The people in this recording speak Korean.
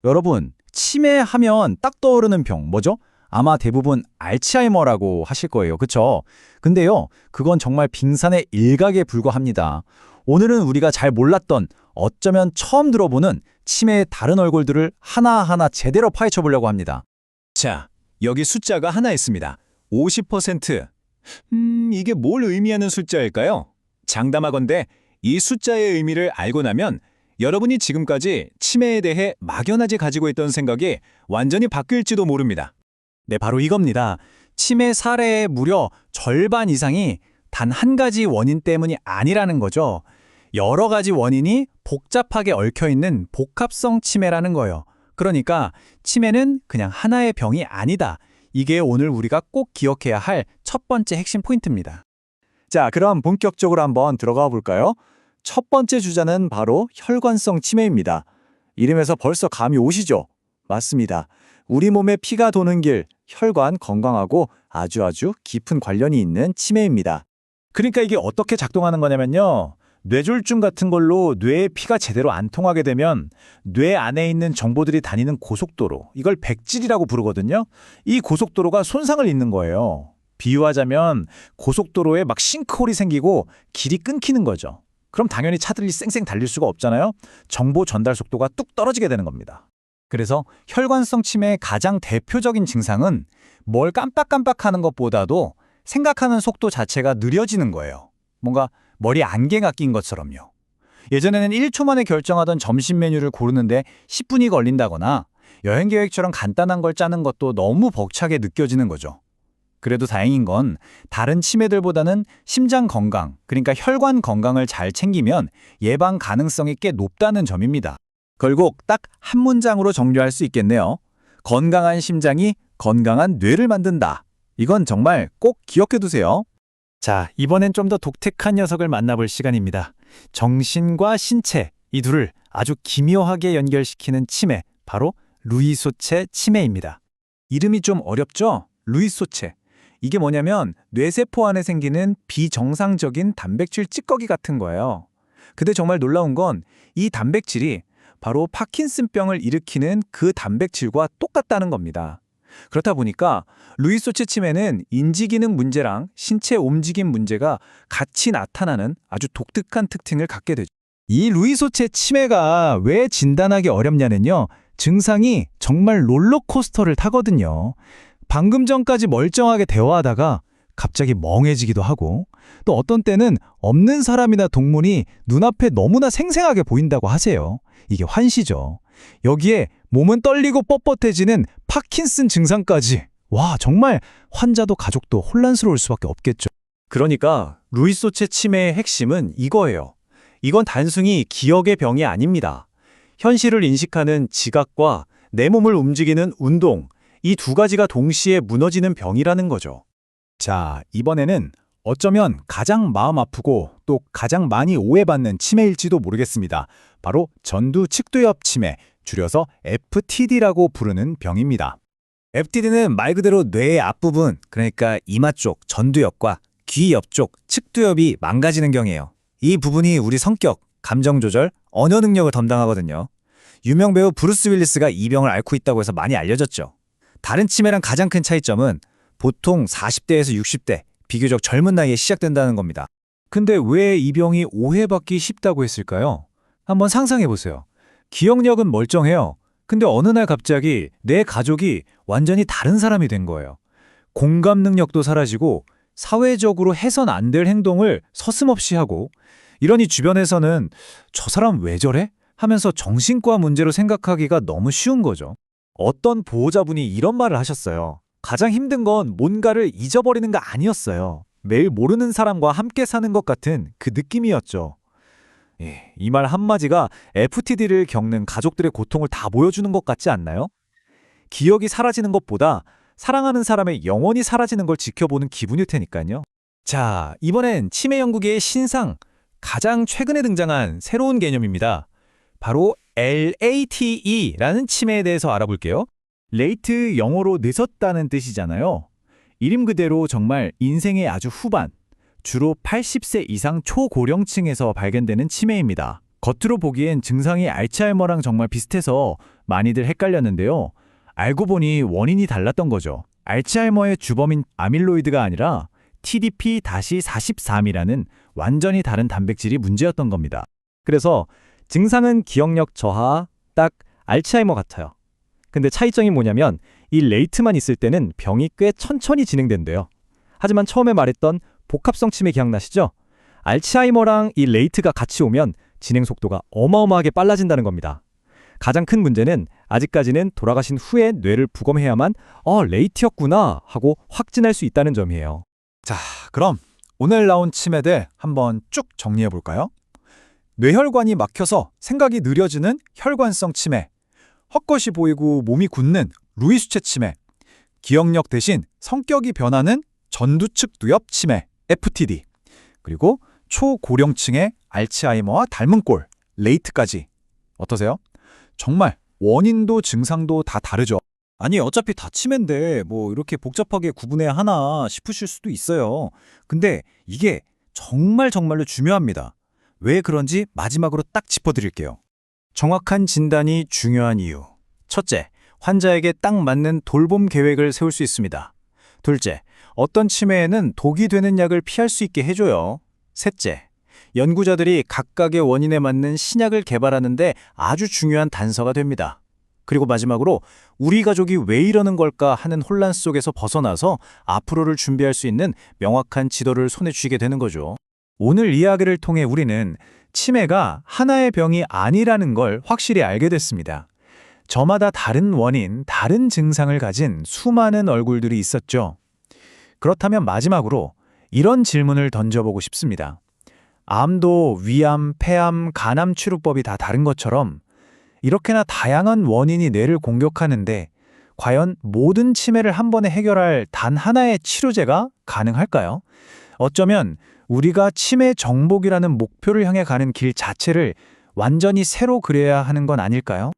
여러분, 치매하면 딱 떠오르는 병 뭐죠? 아마 대부분 알츠하이머라고 하실 거예요. 그쵸? 근데요, 그건 정말 빙산의 일각에 불과합니다. 오늘은 우리가 잘 몰랐던, 어쩌면 처음 들어보는 치매의 다른 얼굴들을 하나하나 제대로 파헤쳐 보려고 합니다. 자, 여기 숫자가 하나 있습니다. 50%. 이게 뭘 의미하는 숫자일까요? 장담하건대 이 숫자의 의미를 알고 나면 여러분이 지금까지 치매에 대해 막연하게 가지고 있던 생각이 완전히 바뀔지도 모릅니다. 네, 바로 이겁니다. 치매 사례의 무려 절반 이상이 단 한 가지 원인 때문이 아니라는 거죠. 여러 가지 원인이 복잡하게 얽혀있는 복합성 치매라는 거예요. 그러니까 치매는 그냥 하나의 병이 아니다. 이게 오늘 우리가 꼭 기억해야 할 첫 번째 핵심 포인트입니다. 자, 그럼 본격적으로 한번 들어가 볼까요? 첫 번째 주자는 바로 혈관성 치매입니다. 이름에서 벌써 감이 오시죠? 맞습니다. 우리 몸에 피가 도는 길, 혈관 건강하고 아주 깊은 관련이 있는 치매입니다. 그러니까 이게 어떻게 작동하는 거냐면요. 뇌졸중 같은 걸로 뇌에 피가 제대로 안 통하게 되면 뇌 안에 있는 정보들이 다니는 고속도로, 이걸 백질이라고 부르거든요. 이 고속도로가 손상을 입는 거예요. 비유하자면 고속도로에 막 싱크홀이 생기고 길이 끊기는 거죠. 그럼 당연히 차들이 쌩쌩 달릴 수가 없잖아요. 정보 전달 속도가 뚝 떨어지게 되는 겁니다. 그래서 혈관성 치매의 가장 대표적인 증상은 뭘 깜빡깜빡하는 것보다도 생각하는 속도 자체가 느려지는 거예요. 뭔가 머리 안개가 낀 것처럼요. 예전에는 1초 만에 결정하던 점심 메뉴를 고르는데 10분이 걸린다거나 여행 계획처럼 간단한 걸 짜는 것도 너무 벅차게 느껴지는 거죠. 그래도 다행인 건 다른 치매들보다는 심장 건강, 그러니까 혈관 건강을 잘 챙기면 예방 가능성이 꽤 높다는 점입니다. 결국 딱 한 문장으로 정리할 수 있겠네요. 건강한 심장이 건강한 뇌를 만든다. 이건 정말 꼭 기억해 두세요. 자, 이번엔 좀 더 독특한 녀석을 만나볼 시간입니다. 정신과 신체, 이 둘을 아주 기묘하게 연결시키는 치매, 바로 루이소체 치매입니다. 이름이 좀 어렵죠? 루이소체. 이게 뭐냐면 뇌세포 안에 생기는 비정상적인 단백질 찌꺼기 같은 거예요. 근데 정말 놀라운 건 이 단백질이 바로 파킨슨병을 일으키는 그 단백질과 똑같다는 겁니다. 그렇다 보니까 루이소체 치매는 인지기능 문제랑 신체 움직임 문제가 같이 나타나는 아주 독특한 특징을 갖게 되죠. 이 루이소체 치매가 왜 진단하기 어렵냐면요. 증상이 정말 롤러코스터를 타거든요. 방금 전까지 멀쩡하게 대화하다가 갑자기 멍해지기도 하고, 또 어떤 때는 없는 사람이나 동물이 눈앞에 너무나 생생하게 보인다고 하세요. 이게 환시죠. 여기에 몸은 떨리고 뻣뻣해지는 파킨슨 증상까지. 와, 정말 환자도 가족도 혼란스러울 수밖에 없겠죠. 그러니까 루이소체 치매의 핵심은 이거예요. 이건 단순히 기억의 병이 아닙니다. 현실을 인식하는 지각과 내 몸을 움직이는 운동, 이 두 가지가 동시에 무너지는 병이라는 거죠. 자, 이번에는 어쩌면 가장 마음 아프고 또 가장 많이 오해받는 치매일지도 모르겠습니다. 바로 전두측두엽 치매, 줄여서 FTD라고 부르는 병입니다. FTD는 말 그대로 뇌의 앞부분, 그러니까 이마 쪽 전두엽과 귀 옆쪽 측두엽이 망가지는 경이에요. 이 부분이 우리 성격, 감정 조절, 언어 능력을 담당하거든요. 유명 배우 브루스 윌리스가 이 병을 앓고 있다고 해서 많이 알려졌죠. 다른 치매랑 가장 큰 차이점은 보통 40대에서 60대, 비교적 젊은 나이에 시작된다는 겁니다. 근데 왜 이 병이 오해받기 쉽다고 했을까요? 한번 상상해 보세요. 기억력은 멀쩡해요. 근데 어느 날 갑자기 내 가족이 완전히 다른 사람이 된 거예요. 공감 능력도 사라지고 사회적으로 해선 안 될 행동을 서슴없이 하고, 이러니 주변에서는 저 사람 왜 저래? 하면서 정신과 문제로 생각하기가 너무 쉬운 거죠. 어떤 보호자분이 이런 말을 하셨어요. 가장 힘든 건 뭔가를 잊어버리는 거 아니었어요. 매일 모르는 사람과 함께 사는 것 같은 그 느낌이었죠. 이 말 한마디가 FTD를 겪는 가족들의 고통을 다 보여주는 것 같지 않나요? 기억이 사라지는 것보다 사랑하는 사람의 영원히 사라지는 걸 지켜보는 기분일 테니까요. 자, 이번엔 치매 연구계의 신상, 가장 최근에 등장한 새로운 개념입니다. 바로 LATE라는 치매에 대해서 알아볼게요. 레이트 영어로 늦었다는 뜻이잖아요. 이름 그대로 정말 인생의 아주 후반, 주로 80세 이상 초고령층에서 발견되는 치매입니다. 겉으로 보기엔 증상이 알츠하이머랑 정말 비슷해서 많이들 헷갈렸는데요. 알고 보니 원인이 달랐던 거죠. 알츠하이머의 주범인 아밀로이드가 아니라 TDP-43이라는 완전히 다른 단백질이 문제였던 겁니다. 그래서 증상은 기억력 저하, 딱 알츠하이머 같아요. 근데 차이점이 뭐냐면 이 레이트만 있을 때는 병이 꽤 천천히 진행된대요. 하지만 처음에 말했던 복합성 치매 기억나시죠? 알츠하이머랑 이 레이트가 같이 오면 진행 속도가 어마어마하게 빨라진다는 겁니다. 가장 큰 문제는 아직까지는 돌아가신 후에 뇌를 부검해야만 레이트였구나 하고 확진할 수 있다는 점이에요. 자, 그럼 오늘 나온 치매들 한번 쭉 정리해 볼까요? 뇌혈관이 막혀서 생각이 느려지는 혈관성 치매, 헛것이 보이고 몸이 굳는 루이수체 치매, 기억력 대신 성격이 변하는 전두측 뇌엽 치매, FTD, 그리고 초고령층의 알츠하이머와 닮은 꼴, 레이트까지. 어떠세요? 정말 원인도 증상도 다 다르죠. 아니 어차피 다 치매인데 뭐 이렇게 복잡하게 구분해야 하나 싶으실 수도 있어요. 근데 이게 정말로 중요합니다. 왜 그런지 마지막으로 딱 짚어드릴게요. 정확한 진단이 중요한 이유. 첫째, 환자에게 딱 맞는 돌봄 계획을 세울 수 있습니다. 둘째, 어떤 치매에는 독이 되는 약을 피할 수 있게 해줘요. 셋째, 연구자들이 각각의 원인에 맞는 신약을 개발하는데 아주 중요한 단서가 됩니다. 그리고 마지막으로 우리 가족이 왜 이러는 걸까 하는 혼란 속에서 벗어나서 앞으로를 준비할 수 있는 명확한 지도를 손에 쥐게 되는 거죠. 오늘 이야기를 통해 우리는 치매가 하나의 병이 아니라는 걸 확실히 알게 됐습니다. 저마다 다른 원인, 다른 증상을 가진 수많은 얼굴들이 있었죠. 그렇다면 마지막으로 이런 질문을 던져보고 싶습니다. 암도 위암, 폐암, 간암 치료법이 다 다른 것처럼 이렇게나 다양한 원인이 뇌를 공격하는데 과연 모든 치매를 한 번에 해결할 단 하나의 치료제가 가능할까요? 어쩌면 우리가 치매 정복이라는 목표를 향해 가는 길 자체를 완전히 새로 그려야 하는 건 아닐까요?